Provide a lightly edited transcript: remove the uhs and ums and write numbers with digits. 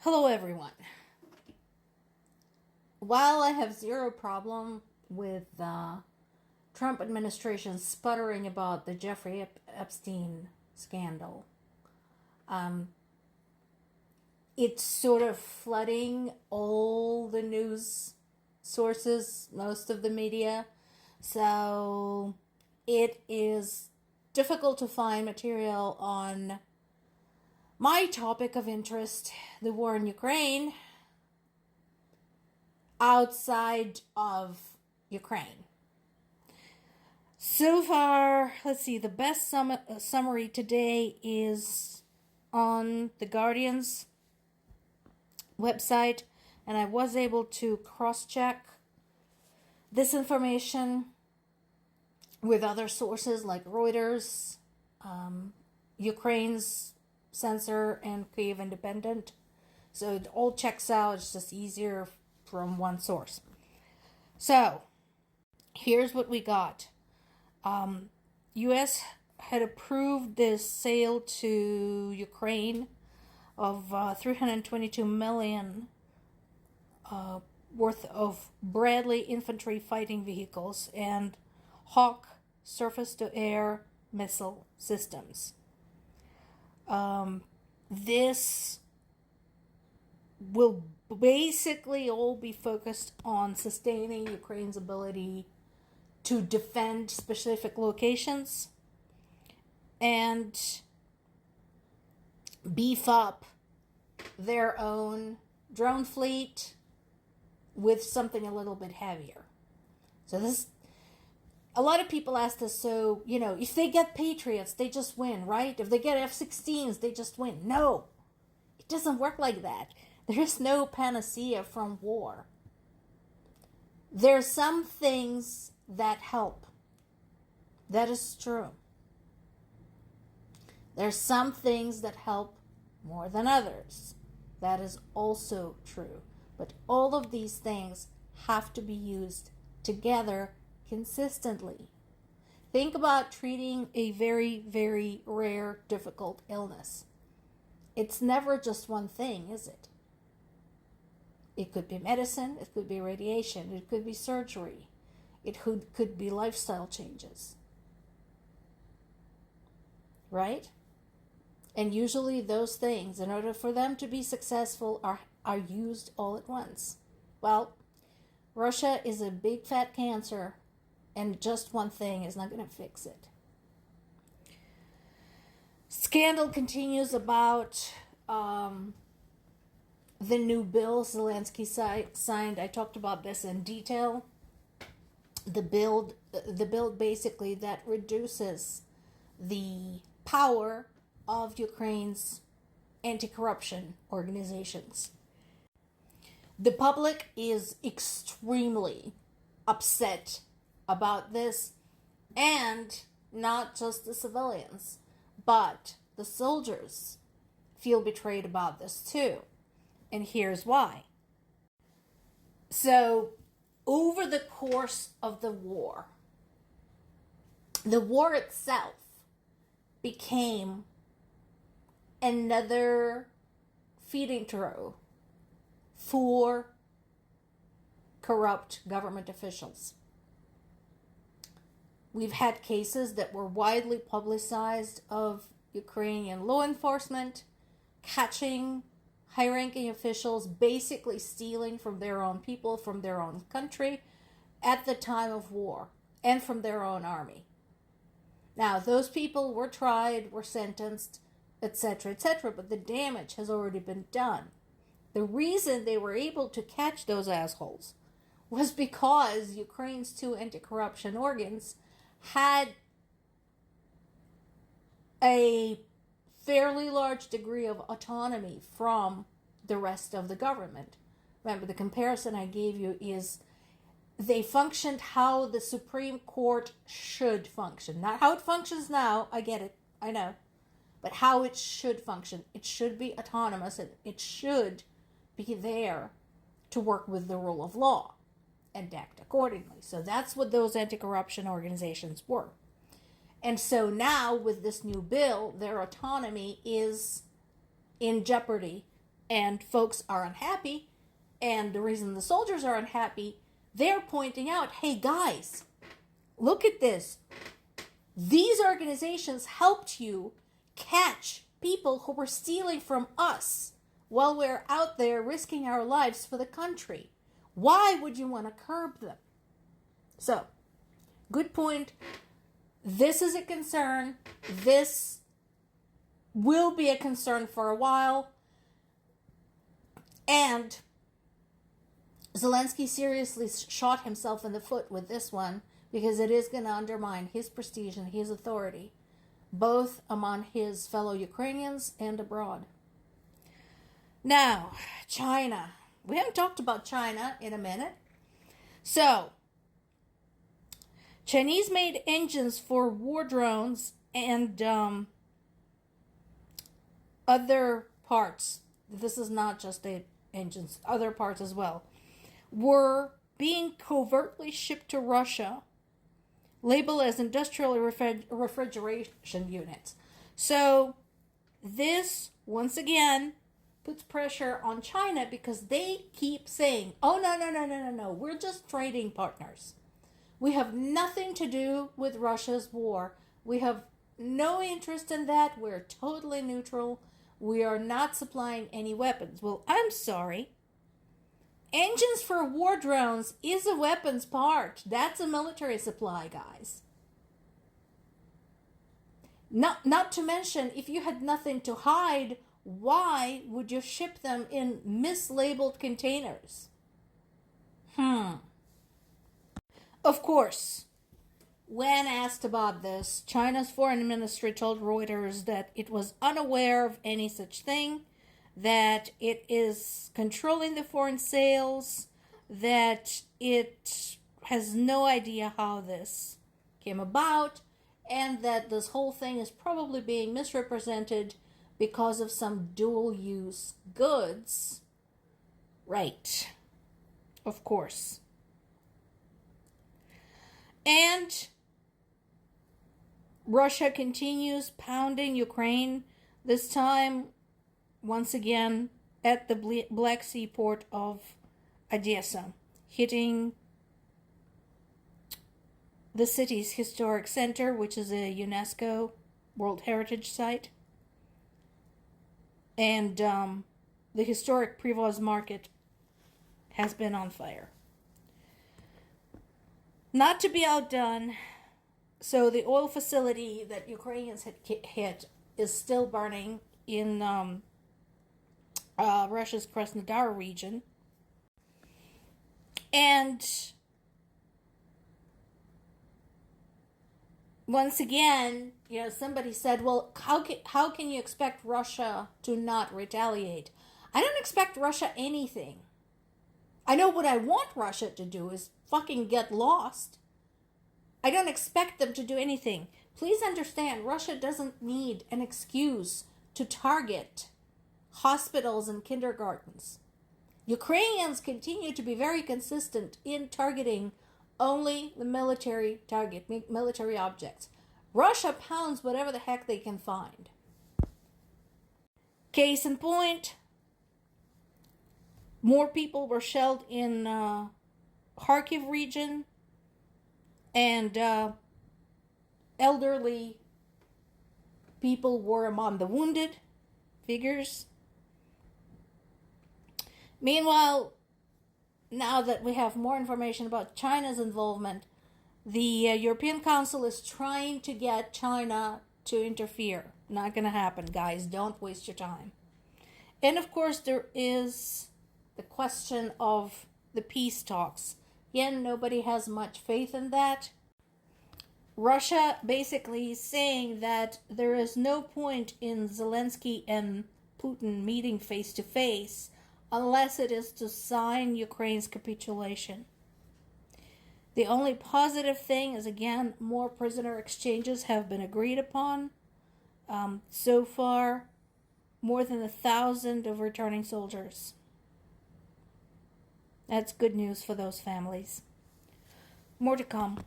Hello, everyone. While I have zero problem with the Trump administration sputtering about the Jeffrey Epstein scandal, it's sort of flooding all the news sources, most of the media. So it is difficult to find material on my topic of interest, the war in Ukraine, outside of Ukraine. So far, let's see, the best summary today is on the Guardian's website, and I was able to cross-check this information with other sources like Reuters, Ukraine's Censor, and Kyiv Independent. So it all checks out. It's just easier from one source. So here's what we got. U.S. had approved this sale to Ukraine of $322 million worth of Bradley infantry fighting vehicles and Hawk surface-to-air missile systems. This will basically all be focused on sustaining Ukraine's ability to defend specific locations and beef up their own drone fleet with something a little bit heavier. So a lot of people ask us, so, if they get Patriots, they just win, right? If they get F-16s, they just win. No, it doesn't work like that. There's no panacea from war. There's some things that help. That is true. There's some things that help more than others. That is also true. But all of these things have to be used together consistently. Think about treating a very, very rare, difficult illness. It's never just one thing, is it? It could be medicine, it could be radiation, it could be surgery, it could be lifestyle changes. Right? And usually those things, in order for them to be successful, are used all at once. Well, Russia is a big fat cancer, and just one thing is not going to fix it. Scandal continues about the new bill Zelensky signed. I talked about this in detail. The bill basically that reduces the power of Ukraine's anti-corruption organizations. The public is extremely upset about this, and not just the civilians, but the soldiers feel betrayed about this too. And here's why. So, over the course of the war itself became another feeding trough for corrupt government officials. We've had cases that were widely publicized of Ukrainian law enforcement catching high-ranking officials basically stealing from their own people, from their own country at the time of war, and from their own army. Now, those people were tried, were sentenced, etc., etc., but the damage has already been done. The reason they were able to catch those assholes was because Ukraine's two anti-corruption organs had a fairly large degree of autonomy from the rest of the government. Remember, the comparison I gave you is they functioned how the Supreme Court should function. Not how it functions now, I get it, I know, but how it should function. It should be autonomous, and it should be there to work with the rule of law and act accordingly. So that's what those anti-corruption organizations were. And so now with this new bill, their autonomy is in jeopardy and folks are unhappy, and the reason the soldiers are unhappy, they're pointing out, hey guys, look at this. These organizations helped you catch people who were stealing from us while we're out there risking our lives for the country. Why would you want to curb them? So, good point. This is a concern. This will be a concern for a while. And Zelensky seriously shot himself in the foot with this one, because it is going to undermine his prestige and his authority, both among his fellow Ukrainians and abroad. Now, China. We haven't talked about China in a minute. So, Chinese-made engines for war drones and other parts, this is not just the engines, other parts as well, were being covertly shipped to Russia, labeled as industrial refrigeration units. So this, once again, puts pressure on China, because they keep saying, oh, no, we're just trading partners. We have nothing to do with Russia's war. We have no interest in that. We're totally neutral. We are not supplying any weapons. Well, I'm sorry. Engines for war drones is a weapons part. That's a military supply, guys. Not to mention, if you had nothing to hide, why would you ship them in mislabeled containers? Of course, when asked about this, China's foreign ministry told Reuters that it was unaware of any such thing, that it is controlling the foreign sales, that it has no idea how this came about, and that this whole thing is probably being misrepresented because of some dual-use goods. Right. Of course. And Russia continues pounding Ukraine, this time, once again, at the Black Sea port of Odessa, hitting the city's historic center, which is a UNESCO World Heritage Site, and the historic Privoz market has been on fire. Not to be outdone, so the oil facility that Ukrainians had hit is still burning in Russia's Krasnodar region. And once again, somebody said, well, how can you expect Russia to not retaliate? I don't expect Russia anything. I know what I want Russia to do is fucking get lost. I don't expect them to do anything. Please understand, Russia doesn't need an excuse to target hospitals and kindergartens. Ukrainians continue to be very consistent in targeting only the military objects. Russia pounds whatever the heck they can find. Case in point, more people were shelled in Kharkiv region, and elderly people were among the wounded figures. Meanwhile, now that we have more information about China's involvement, the European Council is trying to get China to interfere. Not going to happen, guys. Don't waste your time. And of course, there is the question of the peace talks. Again, nobody has much faith in that. Russia basically is saying that there is no point in Zelensky and Putin meeting face to face unless it is to sign Ukraine's capitulation. The only positive thing is, again, more prisoner exchanges have been agreed upon. So far, more than 1,000 of returning soldiers. That's good news for those families. More to come.